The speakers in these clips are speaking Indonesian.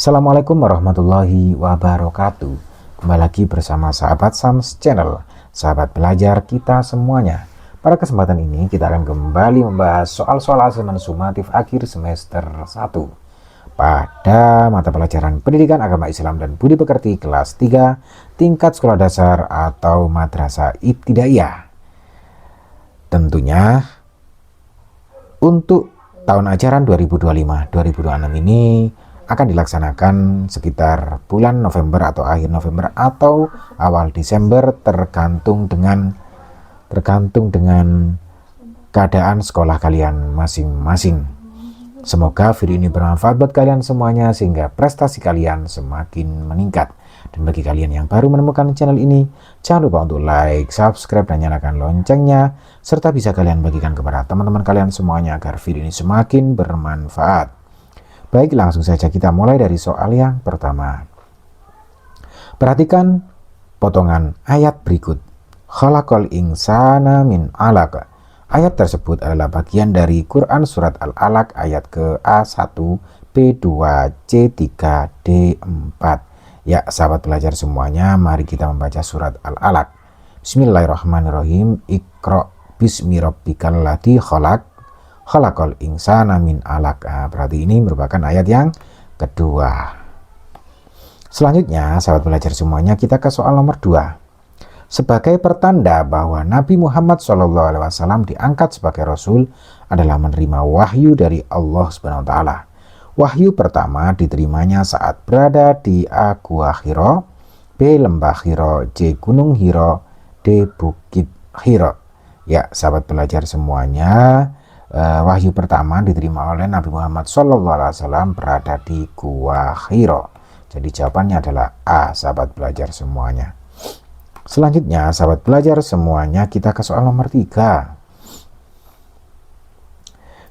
Assalamualaikum warahmatullahi wabarakatuh. Kembali lagi bersama sahabat Sams Channel, sahabat belajar kita semuanya. Pada kesempatan ini kita akan kembali membahas soal-soal asesmen sumatif akhir semester 1 pada mata pelajaran Pendidikan Agama Islam dan Budi Pekerti kelas 3 tingkat sekolah dasar atau madrasah ibtidaiyah. Tentunya untuk tahun ajaran 2025-2026 ini akan dilaksanakan sekitar bulan November atau akhir November atau awal Desember tergantung dengan keadaan sekolah kalian masing-masing. Semoga video ini bermanfaat buat kalian semuanya sehingga prestasi kalian semakin meningkat. Dan bagi kalian yang baru menemukan channel ini, jangan lupa untuk like, subscribe, dan nyalakan loncengnya, serta bisa kalian bagikan kepada teman-teman kalian semuanya agar video ini semakin bermanfaat. Baik, langsung saja kita mulai dari soal yang pertama. Perhatikan potongan ayat berikut. Khalaqal insana min 'alaq. Ayat tersebut adalah bagian dari Quran Surat Al-Alaq ayat ke A1, B2, C3, D4. Ya, sahabat belajar semuanya, mari kita membaca Surat Al-Alaq. Bismillahirrahmanirrahim. Iqra bismi rabbikal ladzi khalaq. Khalaqal insana min 'alaq. Berarti ini merupakan ayat yang kedua. Selanjutnya, sahabat belajar semuanya, kita ke soal nomor 2. Sebagai pertanda bahwa Nabi Muhammad SAW diangkat sebagai Rasul adalah menerima wahyu dari Allah Subhanahu wa Ta'ala. Wahyu pertama diterimanya saat berada di Gua Hiro, B. Lembah Hiro, C. Gunung Hiro, D. Bukit Hiro. Ya, sahabat belajar semuanya, wahyu pertama diterima oleh Nabi Muhammad SAW berada di Gua Hiro. Jadi jawabannya adalah A, sahabat belajar semuanya. Selanjutnya, sahabat belajar semuanya, kita ke soal nomor 3.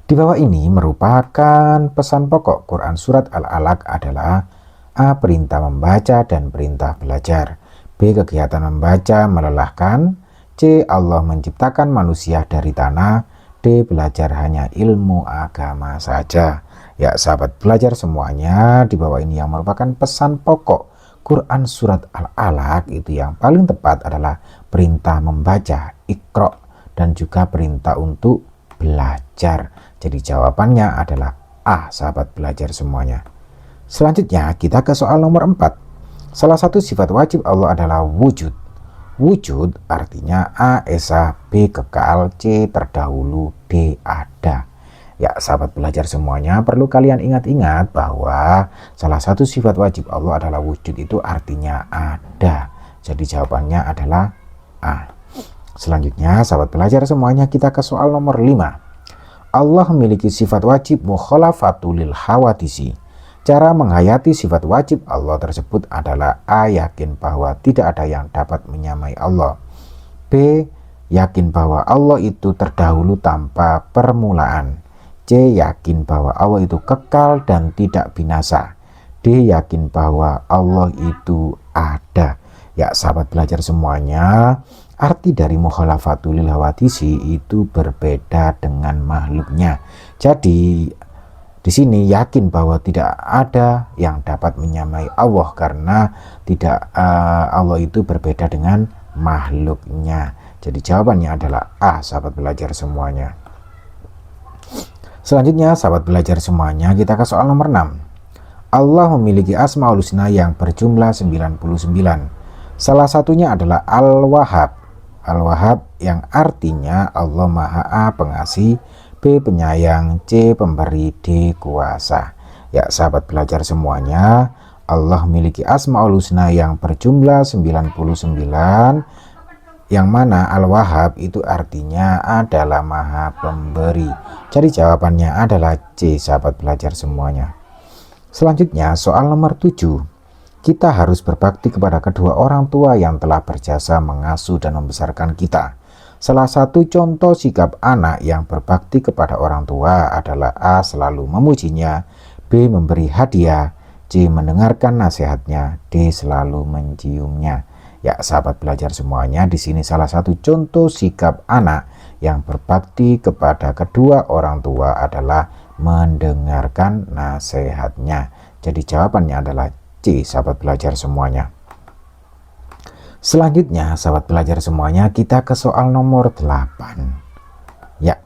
Di bawah ini merupakan pesan pokok Quran Surat Al-Alaq adalah A. Perintah membaca dan perintah belajar, B. Kegiatan membaca melelahkan, C. Allah menciptakan manusia dari tanah, D. Belajar hanya ilmu agama saja. Ya, sahabat belajar semuanya, di bawah ini yang merupakan pesan pokok Quran Surat Al-Alaq itu yang paling tepat adalah perintah membaca, Iqra, dan juga perintah untuk belajar. Jadi jawabannya adalah A, sahabat belajar semuanya. Selanjutnya kita ke soal nomor 4. Salah satu sifat wajib Allah adalah wujud. Wujud artinya A esa, B kekal, C terdahulu, D ada. Ya, sahabat belajar semuanya, perlu kalian ingat-ingat bahwa salah satu sifat wajib Allah adalah wujud, itu artinya ada. Jadi jawabannya adalah A. Selanjutnya, sahabat belajar semuanya, kita ke soal nomor 5. Allah memiliki sifat wajib mukhalafatul lil hawadisi. Cara menghayati sifat wajib Allah tersebut adalah A. Yakin bahwa tidak ada yang dapat menyamai Allah, B. Yakin bahwa Allah itu terdahulu tanpa permulaan, C. Yakin bahwa Allah itu kekal dan tidak binasa, D. Yakin bahwa Allah itu ada. Ya, sahabat belajar semuanya, arti dari mukhalafatul lil hawadisi itu berbeda dengan makhluknya. Jadi di sini yakin bahwa tidak ada yang dapat menyamai Allah karena Allah itu berbeda dengan makhluknya. Jadi jawabannya adalah A, sahabat belajar semuanya. Selanjutnya, sahabat belajar semuanya, kita ke soal nomor 6. Allah memiliki Asmaul Husna yang berjumlah 99. Salah satunya adalah Al-Wahhab. Al-Wahhab yang artinya Allah Maha A, pengasih, B. penyayang, C. pemberi, D. kuasa. Ya, sahabat belajar semuanya, Allah memiliki Asmaul Husna yang berjumlah 99, yang mana Al-Wahhab itu artinya adalah Maha Pemberi. Jadi jawabannya adalah C, sahabat belajar semuanya. Selanjutnya, soal nomor 7. Kita harus berbakti kepada kedua orang tua yang telah berjasa mengasuh dan membesarkan kita. Salah satu contoh sikap anak yang berbakti kepada orang tua adalah A. Selalu memujinya, B. Memberi hadiah, C. Mendengarkan nasihatnya, D. Selalu menciumnya. Ya, sahabat belajar semuanya, di sini salah satu contoh sikap anak yang berbakti kepada kedua orang tua adalah mendengarkan nasihatnya. Jadi jawabannya adalah C, sahabat belajar semuanya. Selanjutnya, sahabat belajar semuanya, kita ke soal nomor 8. Ya,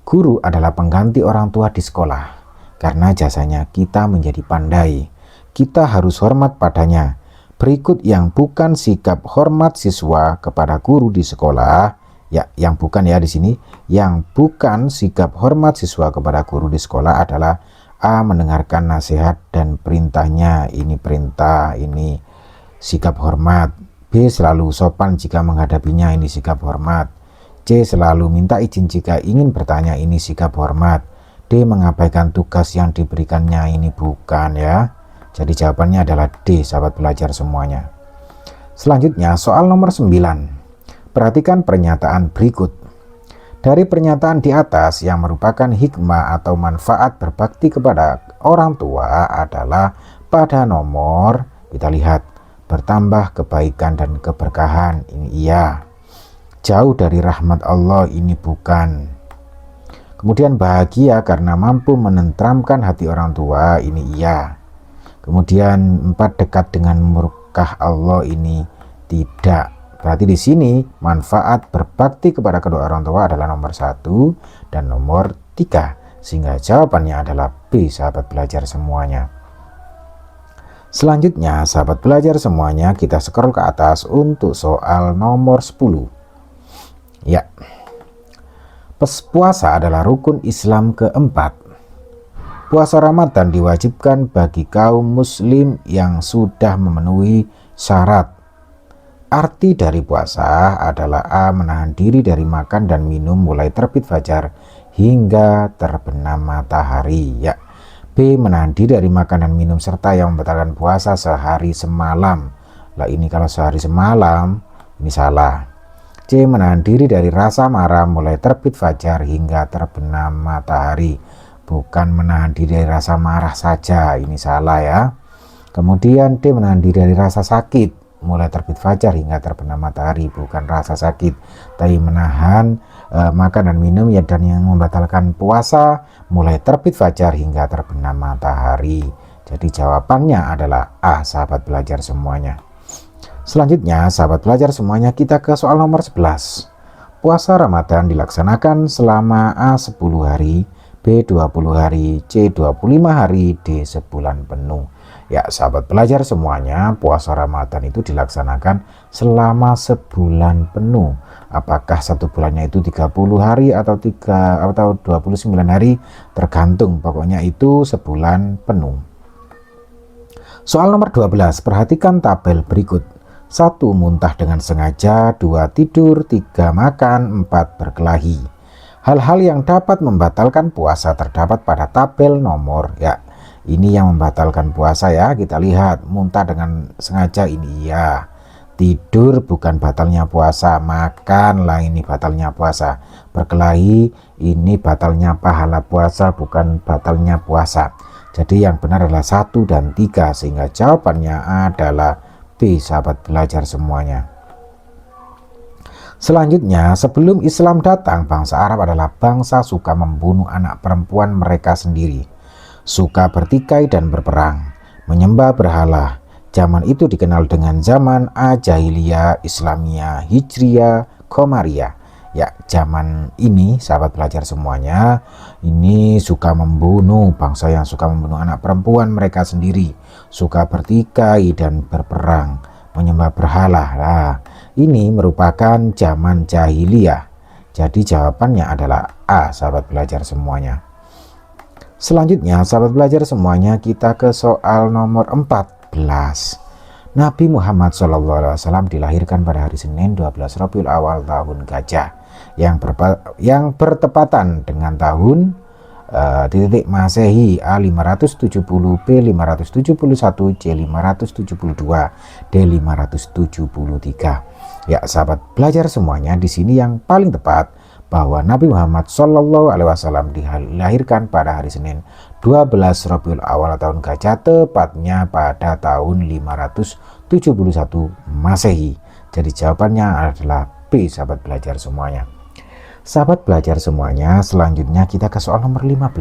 guru adalah pengganti orang tua di sekolah. Karena jasanya kita menjadi pandai. Kita harus hormat padanya. Berikut yang bukan sikap hormat siswa kepada guru di sekolah. Ya, yang bukan ya di sini. Yang bukan sikap hormat siswa kepada guru di sekolah adalah A. Mendengarkan nasihat dan perintahnya. Ini perintah, ini sikap hormat. B. Selalu sopan jika menghadapinya. Ini sikap hormat. C. Selalu minta izin jika ingin bertanya. Ini sikap hormat. D. Mengabaikan tugas yang diberikannya. Ini bukan ya. Jadi jawabannya adalah D, sahabat belajar semuanya. Selanjutnya soal nomor 9. Perhatikan pernyataan berikut. Dari pernyataan di atas yang merupakan hikmah atau manfaat berbakti kepada orang tua adalah pada nomor, kita lihat, bertambah kebaikan dan keberkahan, ini iya. Jauh dari rahmat Allah, ini bukan. Kemudian bahagia karena mampu menenteramkan hati orang tua, ini iya. Kemudian 4, dekat dengan murkah Allah, ini tidak. Berarti di sini manfaat berbakti kepada kedua orang tua adalah nomor 1 dan nomor 3. Sehingga jawabannya adalah B, sahabat belajar semuanya. Selanjutnya, sahabat belajar semuanya, kita scroll ke atas untuk soal nomor 10. Ya. Puasa adalah rukun Islam keempat. Puasa Ramadan diwajibkan bagi kaum muslim yang sudah memenuhi syarat. Arti dari puasa adalah A. Menahan diri dari makan dan minum mulai terbit fajar hingga terbenam matahari. Ya. B. Menahan diri dari makan dan minum serta yang membatalkan puasa sehari semalam. Lah ini kalau sehari semalam, ini salah. C. Menahan diri dari rasa marah mulai terbit fajar hingga terbenam matahari. Bukan menahan diri dari rasa marah saja, ini salah ya. Kemudian D. Menahan diri dari rasa sakit mulai terbit fajar hingga terbenam matahari, bukan rasa sakit, tapi menahan makan dan minum ya, dan yang membatalkan puasa mulai terbit fajar hingga terbenam matahari. Jadi jawabannya adalah A, sahabat belajar semuanya. Selanjutnya, sahabat belajar semuanya, kita ke soal nomor 11. Puasa Ramadan dilaksanakan selama A 10 hari, B 20 hari, C 25 hari, D sebulan penuh. Ya, sahabat belajar semuanya, puasa Ramadan itu dilaksanakan selama sebulan penuh. Apakah satu bulannya itu 30 hari atau 29 hari, tergantung, pokoknya itu sebulan penuh. Soal nomor 12, perhatikan tabel berikut. 1. Muntah dengan sengaja, 2. Tidur, 3. Makan, 4. Berkelahi. Hal-hal yang dapat membatalkan puasa terdapat pada tabel nomor. Ya, ini yang membatalkan puasa ya. Kita lihat, muntah dengan sengaja ini ya. Tidur bukan batalnya puasa. Makan lah ini batalnya puasa. Berkelahi ini batalnya pahala puasa, bukan batalnya puasa. Jadi yang benar adalah 1 dan 3, sehingga jawabannya adalah B, sahabat belajar semuanya. Selanjutnya, sebelum Islam datang, bangsa Arab adalah bangsa suka membunuh anak perempuan mereka sendiri, suka bertikai dan berperang, menyembah berhala. Zaman itu dikenal dengan zaman Jahiliyah, Islamiyah, Hijriyah, Qamariyah. Ya, zaman ini, sahabat belajar semuanya, ini suka membunuh, bangsa yang suka membunuh anak perempuan mereka sendiri, suka bertikai dan berperang, menyembah berhala. Nah, ini merupakan zaman jahiliyah. Jadi jawabannya adalah A, sahabat belajar semuanya. Selanjutnya, sahabat belajar semuanya, kita ke soal nomor 14. Nabi Muhammad SAW dilahirkan pada hari Senin 12 Rabiul Awal tahun Gajah yang bertepatan dengan tahun Masehi A 570, B 571, C 572, D 573. Ya, sahabat belajar semuanya, di sini yang paling tepat bahwa Nabi Muhammad SAW dilahirkan pada hari Senin 12 Rabiul Awal tahun Gajah, tepatnya pada tahun 571 Masehi. Jadi jawabannya adalah B, sahabat belajar semuanya. Sahabat belajar semuanya, selanjutnya kita ke soal nomor 15.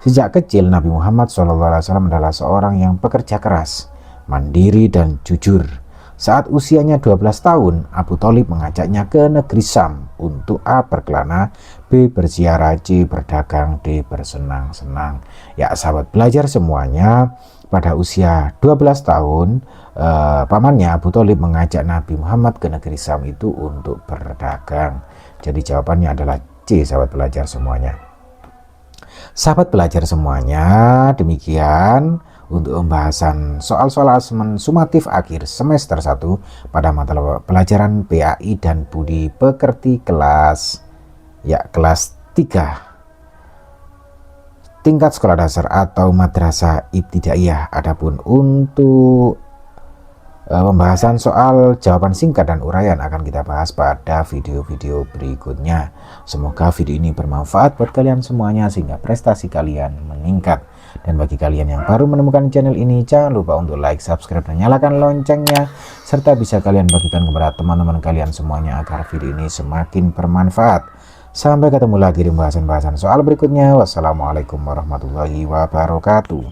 Sejak kecil Nabi Muhammad SAW adalah seorang yang pekerja keras, mandiri dan jujur. Saat usianya 12 tahun, Abu Thalib mengajaknya ke negeri Syam untuk A. berkelana, B. berziarah, C. berdagang, D. bersenang-senang. Ya sahabat belajar semuanya, pada usia 12 tahun, pamannya Abu Thalib mengajak Nabi Muhammad ke negeri Syam itu untuk berdagang. Jadi jawabannya adalah C, sahabat belajar semuanya. Sahabat belajar semuanya, demikian untuk pembahasan soal-soal asesmen sumatif akhir semester 1 pada mata pelajaran PAI dan Budi Pekerti kelas 3 tingkat sekolah dasar atau madrasah ibtidaiyah. Adapun untuk pembahasan soal jawaban singkat dan uraian akan kita bahas pada video-video berikutnya. Semoga video ini bermanfaat buat kalian semuanya sehingga prestasi kalian meningkat. Dan bagi kalian yang baru menemukan channel ini, jangan lupa untuk like, subscribe, dan nyalakan loncengnya, serta bisa kalian bagikan kepada teman-teman kalian semuanya agar video ini semakin bermanfaat. Sampai ketemu lagi di pembahasan soal berikutnya. Wassalamualaikum warahmatullahi wabarakatuh.